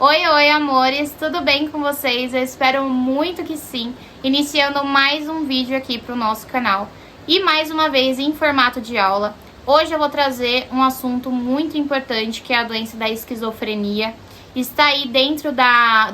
Oi, amores, tudo bem com vocês? Eu espero muito que sim. Iniciando mais um vídeo aqui para o nosso canal. E mais uma vez em formato de aula. Hoje eu vou trazer um assunto muito importante, que é a doença da esquizofrenia. Está aí dentro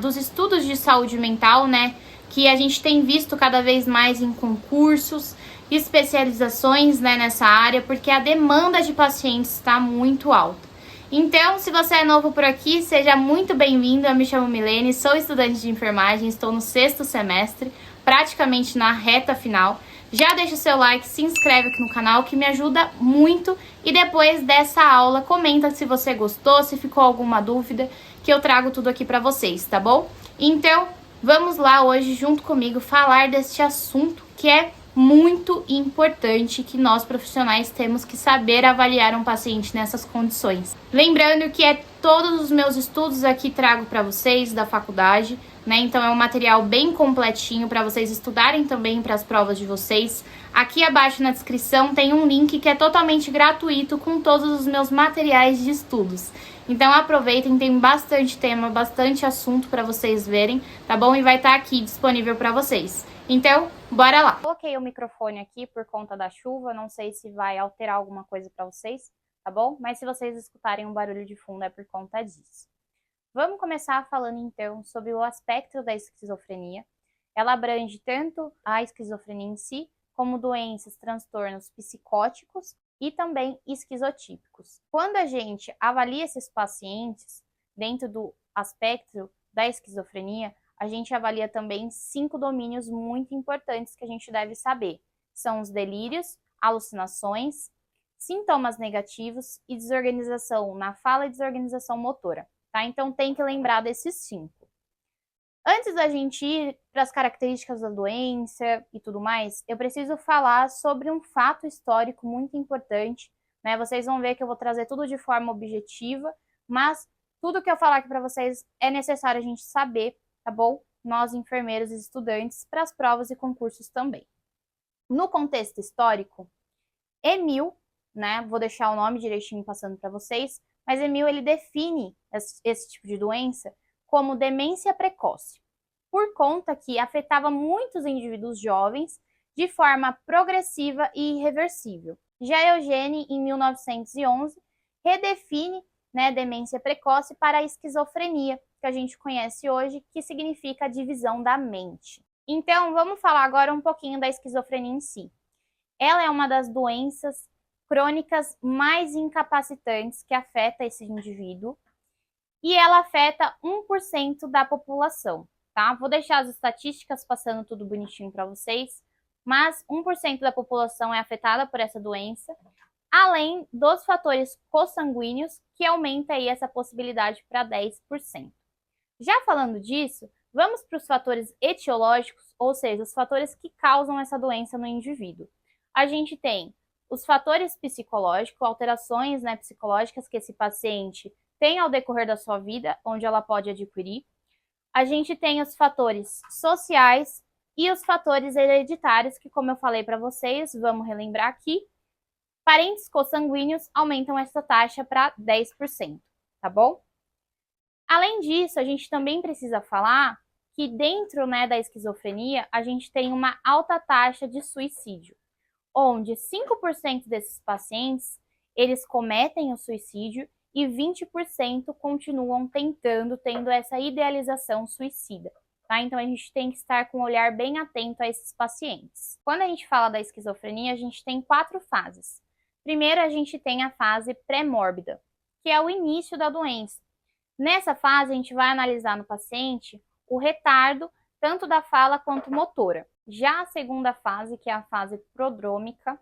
dos estudos de saúde mental, né? Que a gente tem visto cada vez mais em concursos, especializações, né, nessa área, porque a demanda de pacientes está muito alta. Então, se você é novo por aqui, seja muito bem-vindo. Eu me chamo Milene, sou estudante de enfermagem, estou no 6º semestre, praticamente na reta final. Já deixa o seu like, se inscreve aqui no canal, que me ajuda muito. E depois dessa aula, comenta se você gostou, se ficou alguma dúvida, que eu trago tudo aqui para vocês, tá bom? Então, vamos lá hoje, junto comigo, falar deste assunto que é muito importante, que nós profissionais temos que saber avaliar um paciente nessas condições. Lembrando que todos os meus estudos aqui trago para vocês da faculdade, né? Então é um material bem completinho para vocês estudarem também para as provas de vocês. Aqui abaixo na descrição tem um link que é totalmente gratuito com todos os meus materiais de estudos. Então aproveitem, tem bastante tema, bastante assunto para vocês verem, tá bom? E vai estar aqui disponível para vocês. Então, bora lá! Coloquei o microfone aqui por conta da chuva, não sei se vai alterar alguma coisa para vocês, tá bom? Mas se vocês escutarem um barulho de fundo é por conta disso. Vamos começar falando então sobre o aspecto da esquizofrenia. Ela abrange tanto a esquizofrenia em si, como doenças, transtornos psicóticos e também esquizotípicos. Quando a gente avalia esses pacientes dentro do aspecto da esquizofrenia, a gente avalia também 5 domínios muito importantes que a gente deve saber. São os delírios, alucinações, sintomas negativos e desorganização na fala e desorganização motora. Tá? Então tem que lembrar desses 5. Antes da gente ir para as características da doença e tudo mais, eu preciso falar sobre um fato histórico muito importante, né? Vocês vão ver que eu vou trazer tudo de forma objetiva, mas tudo que eu falar aqui para vocês é necessário a gente saber, tá bom? Nós, enfermeiros e estudantes, para as provas e concursos também. No contexto histórico, Emil, né? Vou deixar o nome direitinho passando para vocês, mas Emil ele define esse tipo de doença como demência precoce, por conta que afetava muitos indivíduos jovens de forma progressiva e irreversível. Já Eugênio, em 1911, redefine, né, demência precoce para a esquizofrenia, que a gente conhece hoje, que significa a divisão da mente. Então, vamos falar agora um pouquinho da esquizofrenia em si. Ela é uma das doenças crônicas mais incapacitantes que afeta esse indivíduo e ela afeta 1% da população, tá? Vou deixar as estatísticas passando tudo bonitinho para vocês, mas 1% da população é afetada por essa doença, além dos fatores consanguíneos, que aumenta aí essa possibilidade para 10%. Já falando disso, vamos para os fatores etiológicos, ou seja, os fatores que causam essa doença no indivíduo. A gente tem os fatores psicológicos, alterações, né, psicológicas que esse paciente tem ao decorrer da sua vida, onde ela pode adquirir. A gente tem os fatores sociais e os fatores hereditários, que, como eu falei para vocês, vamos relembrar aqui, parentes consanguíneos aumentam essa taxa para 10%, tá bom? Além disso, a gente também precisa falar que dentro, né, da esquizofrenia, a gente tem uma alta taxa de suicídio, onde 5% desses pacientes, eles cometem o suicídio e 20% continuam tendo essa idealização suicida. Tá? Então, a gente tem que estar com um olhar bem atento a esses pacientes. Quando a gente fala da esquizofrenia, a gente tem 4 fases. Primeiro, a gente tem a fase pré-mórbida, que é o início da doença. Nessa fase, a gente vai analisar no paciente o retardo tanto da fala quanto motora. Já a segunda fase, que é a fase prodrômica,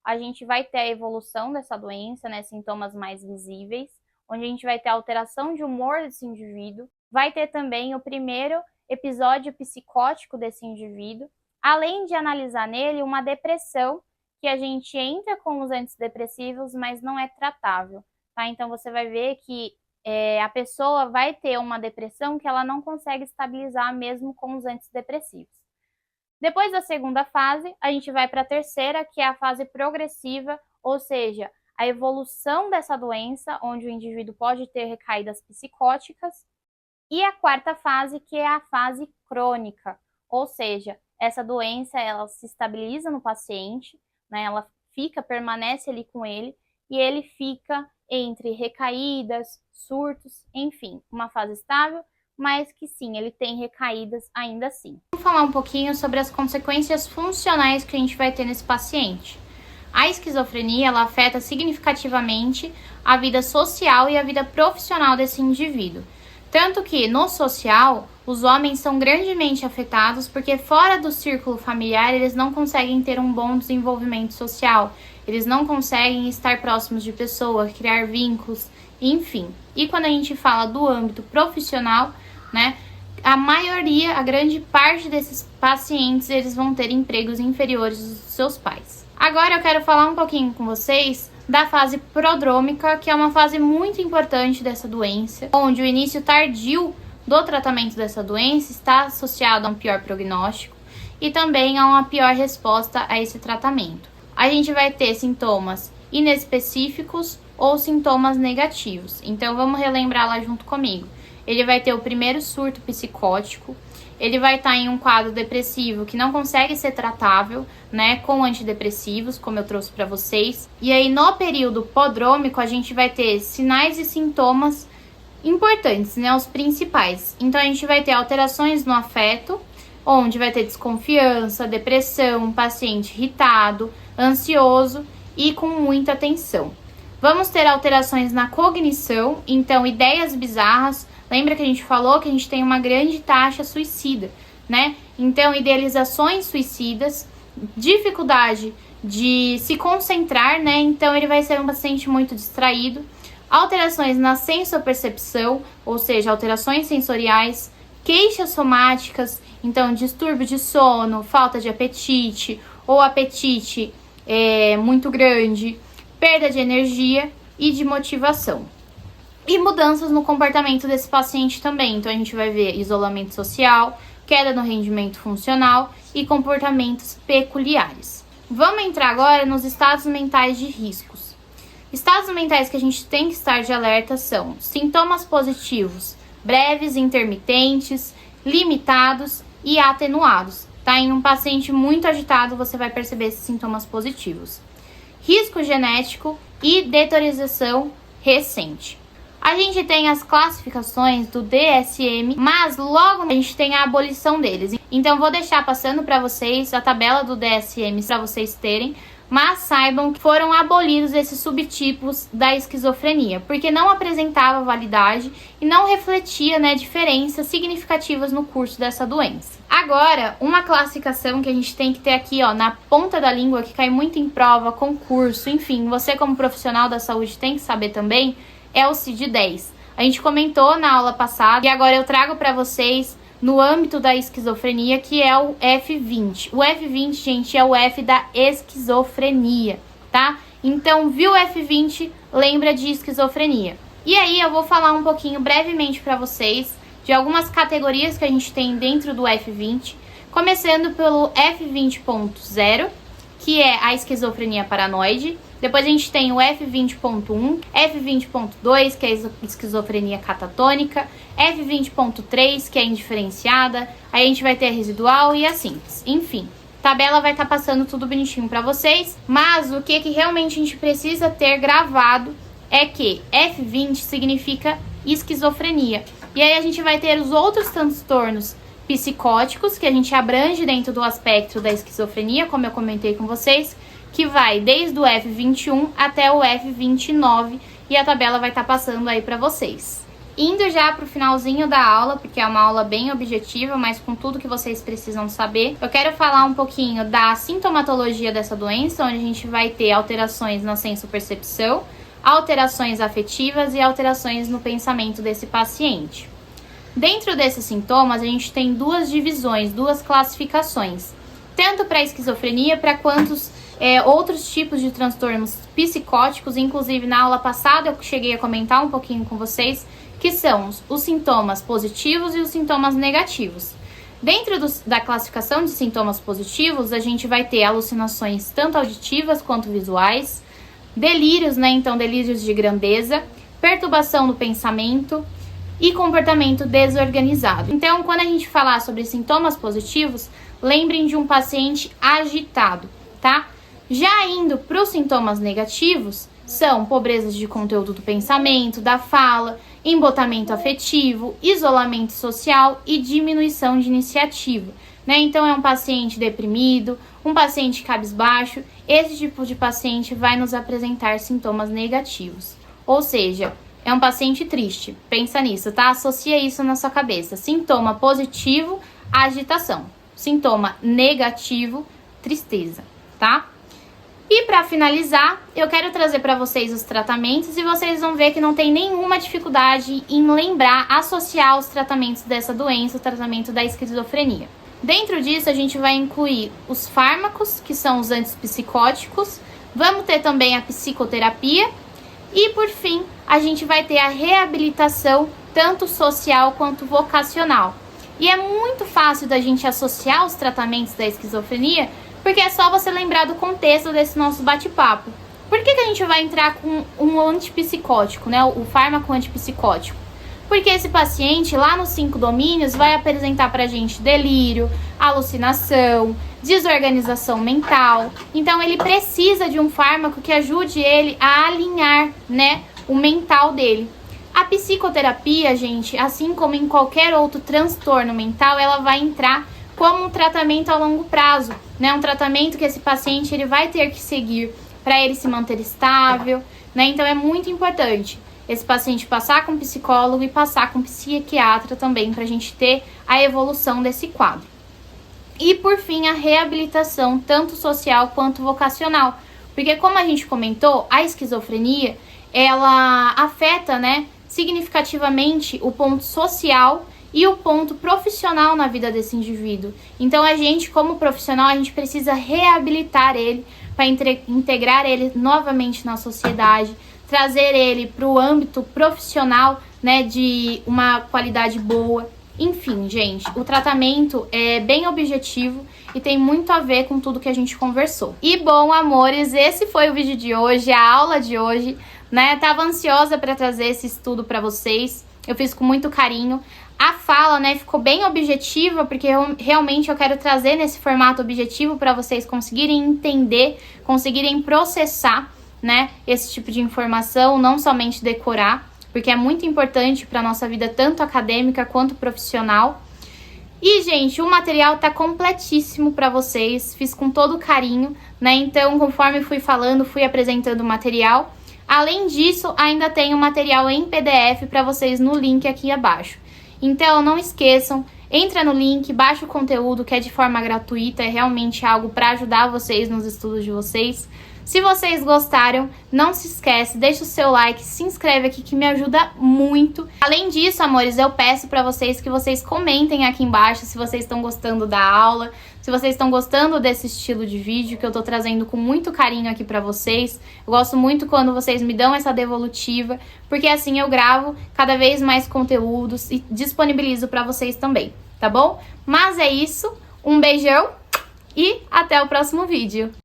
a gente vai ter a evolução dessa doença, né, sintomas mais visíveis, onde a gente vai ter a alteração de humor desse indivíduo, vai ter também o primeiro episódio psicótico desse indivíduo, além de analisar nele uma depressão, que a gente entra com os antidepressivos, mas não é tratável, tá? Então você vai ver que a pessoa vai ter uma depressão que ela não consegue estabilizar mesmo com os antidepressivos. Depois da segunda fase, a gente vai para a terceira, que é a fase progressiva, ou seja, a evolução dessa doença, onde o indivíduo pode ter recaídas psicóticas, E a quarta fase, que é a fase crônica, ou seja, essa doença ela se estabiliza no paciente, né? Ela permanece ali com ele e ele fica entre recaídas, surtos, enfim, uma fase estável, mas que sim, ele tem recaídas ainda assim. Vamos falar um pouquinho sobre as consequências funcionais que a gente vai ter nesse paciente. A esquizofrenia ela afeta significativamente a vida social e a vida profissional desse indivíduo. Tanto que, no social, os homens são grandemente afetados porque fora do círculo familiar eles não conseguem ter um bom desenvolvimento social, eles não conseguem estar próximos de pessoas, criar vínculos, enfim. E quando a gente fala do âmbito profissional, né, a grande parte desses pacientes, eles vão ter empregos inferiores dos seus pais. Agora eu quero falar um pouquinho com vocês da fase prodrômica, que é uma fase muito importante dessa doença, onde o início tardio do tratamento dessa doença está associado a um pior prognóstico e também a uma pior resposta a esse tratamento. A gente vai ter sintomas inespecíficos ou sintomas negativos. Então vamos relembrar lá junto comigo. Ele vai ter o primeiro surto psicótico, ele vai estar em um quadro depressivo que não consegue ser tratável, né, com antidepressivos, como eu trouxe para vocês. E aí, no período prodrômico, a gente vai ter sinais e sintomas importantes, né, os principais. Então, a gente vai ter alterações no afeto, onde vai ter desconfiança, depressão, paciente irritado, ansioso e com muita tensão. Vamos ter alterações na cognição, então ideias bizarras. Lembra que a gente falou que a gente tem uma grande taxa suicida, né? Então, idealizações suicidas, dificuldade de se concentrar, né? Então, ele vai ser um paciente muito distraído. Alterações na sensopercepção, ou seja, alterações sensoriais, queixas somáticas, então distúrbio de sono, falta de apetite ou apetite muito grande, perda de energia e de motivação. E mudanças no comportamento desse paciente também. Então, a gente vai ver isolamento social, queda no rendimento funcional e comportamentos peculiares. Vamos entrar agora nos estados mentais de riscos. Estados mentais que a gente tem que estar de alerta são sintomas positivos, breves, intermitentes, limitados e atenuados. Tá? Em um paciente muito agitado, você vai perceber esses sintomas positivos. Risco genético e deteriorização recente. A gente tem as classificações do DSM, mas logo a gente tem a abolição deles. Então vou deixar passando para vocês a tabela do DSM para vocês terem, mas saibam que foram abolidos esses subtipos da esquizofrenia, porque não apresentava validade e não refletia, né, diferenças significativas no curso dessa doença. Agora, uma classificação que a gente tem que ter aqui, ó, na ponta da língua, que cai muito em prova, concurso, enfim, você como profissional da saúde tem que saber também, é o CID-10. A gente comentou na aula passada e agora eu trago para vocês no âmbito da esquizofrenia, que é o F20. O F20, gente, é o F da esquizofrenia, tá? Então, viu o F20, lembra de esquizofrenia. E aí eu vou falar um pouquinho brevemente para vocês de algumas categorias que a gente tem dentro do F20, começando pelo F20.0, que é a esquizofrenia paranoide. Depois a gente tem o F20.1, F20.2, que é a esquizofrenia catatônica, F20.3, que é indiferenciada, aí a gente vai ter a residual e a simples. Enfim, tabela vai estar passando tudo bonitinho para vocês, mas o que realmente a gente precisa ter gravado é que F20 significa esquizofrenia. E aí a gente vai ter os outros transtornos psicóticos, que a gente abrange dentro do aspecto da esquizofrenia, como eu comentei com vocês, que vai desde o F21 até o F29, e a tabela vai estar passando aí para vocês. Indo já para o finalzinho da aula, porque é uma aula bem objetiva, mas com tudo que vocês precisam saber, eu quero falar um pouquinho da sintomatologia dessa doença, onde a gente vai ter alterações na sensopercepção, alterações afetivas e alterações no pensamento desse paciente. Dentro desses sintomas, a gente tem duas divisões, duas classificações, tanto para a esquizofrenia para quantos outros tipos de transtornos psicóticos. Inclusive, na aula passada eu cheguei a comentar um pouquinho com vocês, que são os sintomas positivos e os sintomas negativos. Dentro da classificação de sintomas positivos, a gente vai ter alucinações tanto auditivas quanto visuais, delírios, né? Então, delírios de grandeza, perturbação do pensamento, e comportamento desorganizado. Então, quando a gente falar sobre sintomas positivos, lembrem de um paciente agitado, tá? Já indo para os sintomas negativos, são pobreza de conteúdo do pensamento, da fala, embotamento afetivo, isolamento social e diminuição de iniciativa, né? Então, é um paciente deprimido, um paciente cabisbaixo. Esse tipo de paciente vai nos apresentar sintomas negativos, ou seja, é um paciente triste. Pensa nisso, tá? Associa isso na sua cabeça. Sintoma positivo, agitação. Sintoma negativo, tristeza, tá? E para finalizar, eu quero trazer para vocês os tratamentos e vocês vão ver que não tem nenhuma dificuldade em lembrar, associar os tratamentos dessa doença, o tratamento da esquizofrenia. Dentro disso, a gente vai incluir os fármacos, que são os antipsicóticos, vamos ter também a psicoterapia e, por fim, a gente vai ter a reabilitação, tanto social quanto vocacional. E é muito fácil da gente associar os tratamentos da esquizofrenia, porque é só você lembrar do contexto desse nosso bate-papo. Por que a gente vai entrar com um antipsicótico, né? O fármaco antipsicótico? Porque esse paciente, lá nos 5 domínios, vai apresentar pra gente delírio, alucinação, desorganização mental. Então, ele precisa de um fármaco que ajude ele a alinhar, né, o mental dele. A psicoterapia, gente, assim como em qualquer outro transtorno mental, ela vai entrar como um tratamento a longo prazo, né? Um tratamento que esse paciente ele vai ter que seguir para ele se manter estável, né? Então é muito importante esse paciente passar com psicólogo e passar com psiquiatra também, para a gente ter a evolução desse quadro. E por fim, a reabilitação, tanto social quanto vocacional, porque como a gente comentou, a esquizofrenia, ela afeta, né, significativamente o ponto social e o ponto profissional na vida desse indivíduo. Então a gente, como profissional, a gente precisa reabilitar ele para integrar ele novamente na sociedade, trazer ele para o âmbito profissional, né, de uma qualidade boa. Enfim, gente, o tratamento é bem objetivo e tem muito a ver com tudo que a gente conversou. E bom, amores, esse foi o vídeo de hoje, a aula de hoje, né? Tava ansiosa para trazer esse estudo para vocês. Eu fiz com muito carinho. A fala, né, ficou bem objetiva, porque realmente eu quero trazer nesse formato objetivo para vocês conseguirem entender, conseguirem processar, né, esse tipo de informação, não somente decorar, porque é muito importante para nossa vida, tanto acadêmica quanto profissional. E, gente, o material tá completíssimo para vocês, fiz com todo carinho, né? Então, conforme fui falando, fui apresentando o material. Além disso, ainda tem o material em PDF para vocês no link aqui abaixo. Então, não esqueçam, entra no link, baixa o conteúdo, que é de forma gratuita, é realmente algo para ajudar vocês nos estudos de vocês. Se vocês gostaram, não se esquece, deixa o seu like, se inscreve aqui que me ajuda muito. Além disso, amores, eu peço para vocês que vocês comentem aqui embaixo se vocês estão gostando da aula, se vocês estão gostando desse estilo de vídeo que eu tô trazendo com muito carinho aqui para vocês. Eu gosto muito quando vocês me dão essa devolutiva, porque assim eu gravo cada vez mais conteúdos e disponibilizo para vocês também, tá bom? Mas é isso, um beijão e até o próximo vídeo.